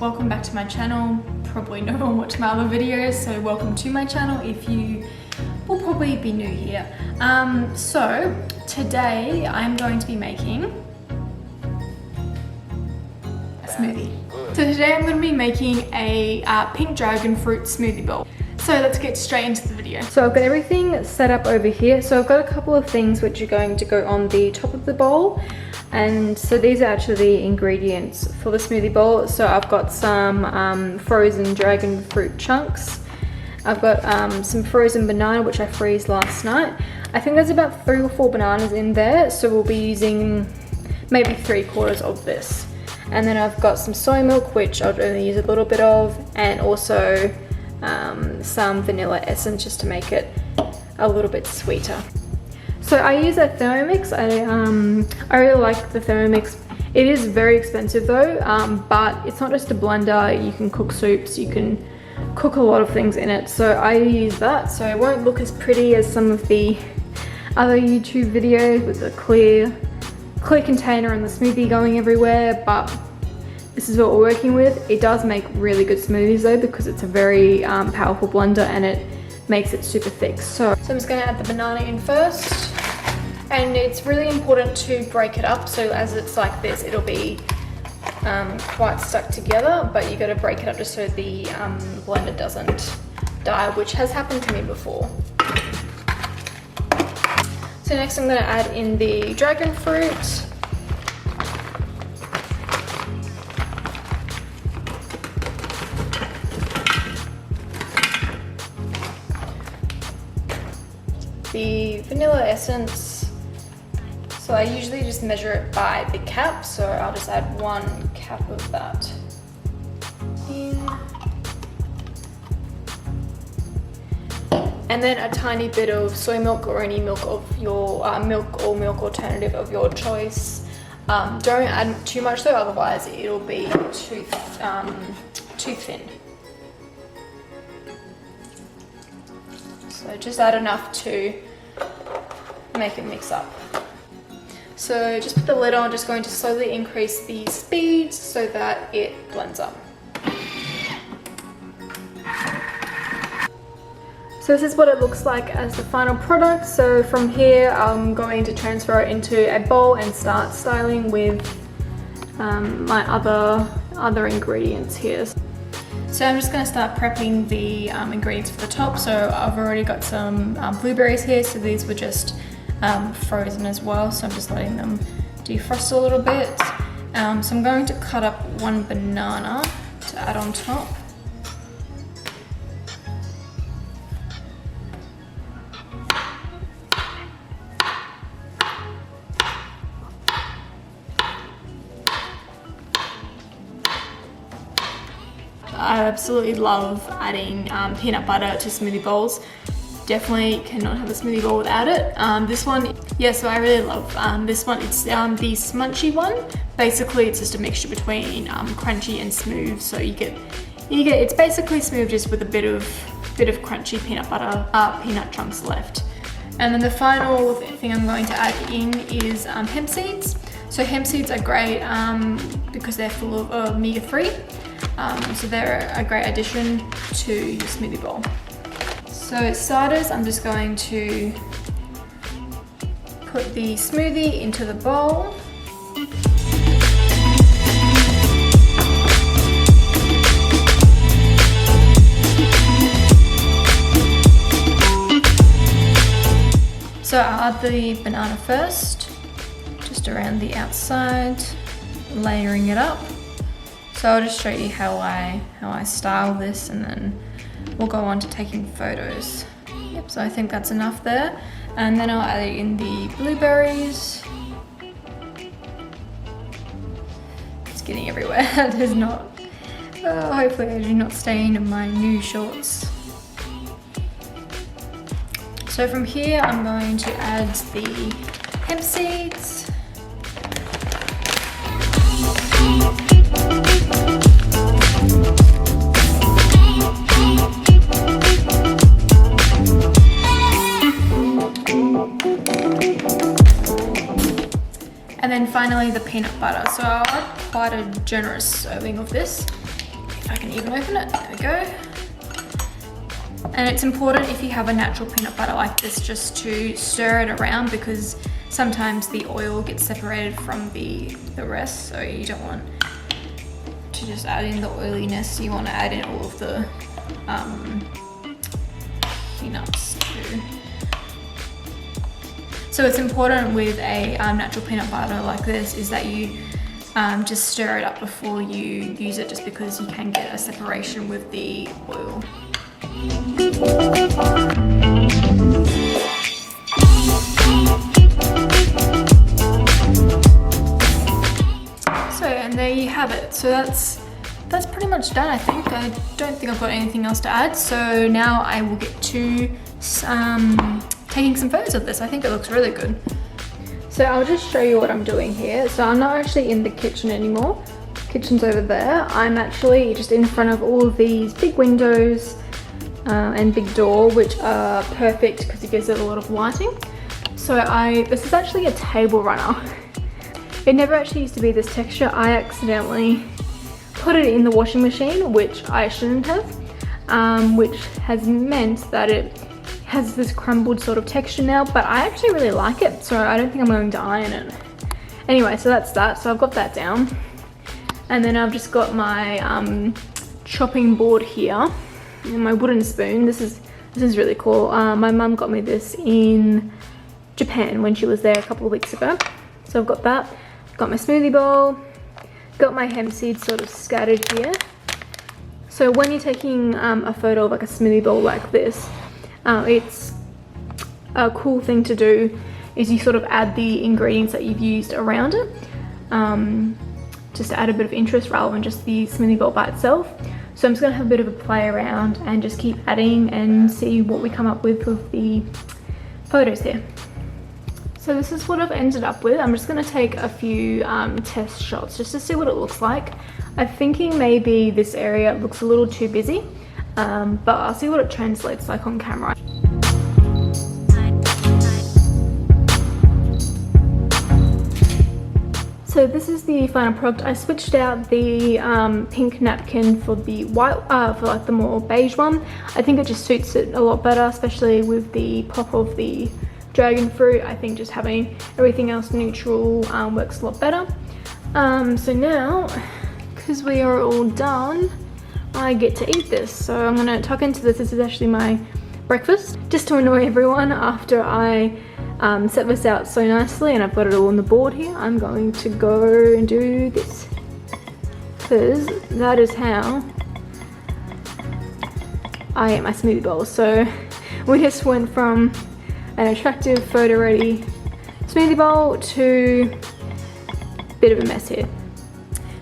welcome back to my channel. Probably no one watched my other videos, so welcome to my channel if you will probably be new here. So today I'm going to be making a smoothie. So today I'm going to be making a pink dragon fruit smoothie bowl. So let's get straight into the video. So I've got everything set up over here. So I've got a couple of things which are going to go on the top of the bowl. And so these are actually the ingredients for the smoothie bowl. So I've got some frozen dragon fruit chunks. I've got some frozen banana, which I freezed last night. I think there's about 3 or 4 bananas in there. So we'll be using maybe 3/4 of this. And then I've got some soy milk, which I'll only use a little bit of, and also some vanilla essence just to make it a little bit sweeter. So I use a Thermomix. I really like the Thermomix. It is very expensive though, but it's not just a blender. You can cook soups, you can cook a lot of things in it. So I use that, so it won't look as pretty as some of the other YouTube videos with the clear container and the smoothie going everywhere, but this is what we're working with. It does make really good smoothies though, because it's a very powerful blender and it makes it super thick. So I'm just gonna add the banana in first. And it's really important to break it up, so as it's like this, it'll be quite stuck together, but you gotta break it up just so the blender doesn't die, which has happened to me before. So next I'm gonna add in the dragon fruit. The vanilla essence. So I usually just measure it by the cap, so I'll just add 1 cap of that in. And then a tiny bit of soy milk or any milk of your milk alternative of your choice. Don't add too much though, otherwise it'll be too thin. So just add enough to make it mix up. So just put the lid on, just going to slowly increase the speed so that it blends up. So this is what it looks like as the final product. So from here I'm going to transfer it into a bowl and start styling with my other ingredients here. So I'm just going to start prepping the ingredients for the top. So I've already got some blueberries here, so these were just frozen as well, so I'm just letting them defrost a little bit. So I'm going to cut up 1 banana to add on top. I absolutely love adding peanut butter to smoothie bowls. Definitely cannot have a smoothie bowl without it. This one, yeah, so I really love this one. It's the smunchy one. Basically, it's just a mixture between crunchy and smooth. So you get it's basically smooth just with a bit of crunchy peanut butter, peanut chunks left. And then the final thing I'm going to add in is hemp seeds. So hemp seeds are great because they're full of omega-3. So they're a great addition to your smoothie bowl. So starters, I'm just going to put the smoothie into the bowl. So I'll add the banana first, just around the outside, layering it up. So I'll just show you how I style this, and then we'll go on to taking photos. Yep, so I think that's enough there. And then I'll add in the blueberries. It's getting everywhere. There's not, hopefully I do not stain in my new shorts. So from here I'm going to add the hemp seeds. And then finally the peanut butter. So I'll add quite a generous serving of this. I can even open it. There we go. And it's important if you have a natural peanut butter like this just to stir it around, because sometimes the oil gets separated from the rest, so you don't want to just add in the oiliness, you want to add in all of the peanuts too. So it's important with a natural peanut butter like this is that you just stir it up before you use it, just because you can get a separation with the oil. So, and there you have it. So that's pretty much done, I think. I don't think I've got anything else to add. So now I will get to taking some photos of this. I think it looks really good. So I'll just show you what I'm doing here. So I'm not actually in the kitchen anymore. Kitchen's over there. I'm actually just in front of all of these big windows and big door, which are perfect because it gives it a lot of lighting. So this is actually a table runner. It never actually used to be this texture. I accidentally put it in the washing machine, which I shouldn't have, which has meant that it has this crumbled sort of texture now, but I actually really like it, so I don't think I'm going to iron it. Anyway, so that's that. So I've got that down. And then I've just got my chopping board here and my wooden spoon. This is really cool. My mum got me this in Japan when she was there a couple of weeks ago. So I've got that. Got my smoothie bowl. Got my hemp seeds sort of scattered here. So when you're taking a photo of like a smoothie bowl like this, it's a cool thing to do is you sort of add the ingredients that you've used around it, just to add a bit of interest rather than just the smoothie bowl by itself. So I'm just gonna have a bit of a play around and just keep adding and see what we come up with the photos here. So this is what I've ended up with. I'm just gonna take a few test shots just to see what it looks like. I'm thinking maybe this area looks a little too busy, but I'll see what it translates like on camera. So this is the final product. I switched out the pink napkin for the white, for like the more beige one. I think it just suits it a lot better, especially with the pop of the dragon fruit. I think just having everything else neutral works a lot better. So now, because we are all done, I get to eat this. So I'm gonna tuck into this. This is actually my breakfast, just to annoy everyone after I set this out so nicely and I've got it all on the board here. I'm going to go and do this, because that is how I eat my smoothie bowl. So we just went from an attractive photo ready smoothie bowl to a bit of a mess here.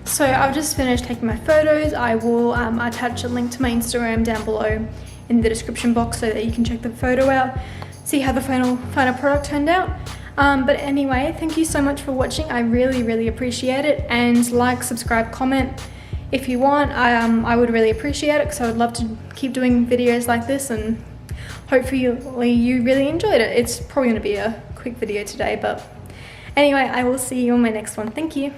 So I've just finished taking my photos. I will attach a link to my Instagram down below in the description box so that you can check the photo out, see how the final product turned out. But anyway, thank you so much for watching. I really appreciate it, and like, subscribe, comment if you want. I would really appreciate it, because I would love to keep doing videos like this, and hopefully you really enjoyed it. It's probably going to be a quick video today, but anyway, I will see you on my next one. Thank you.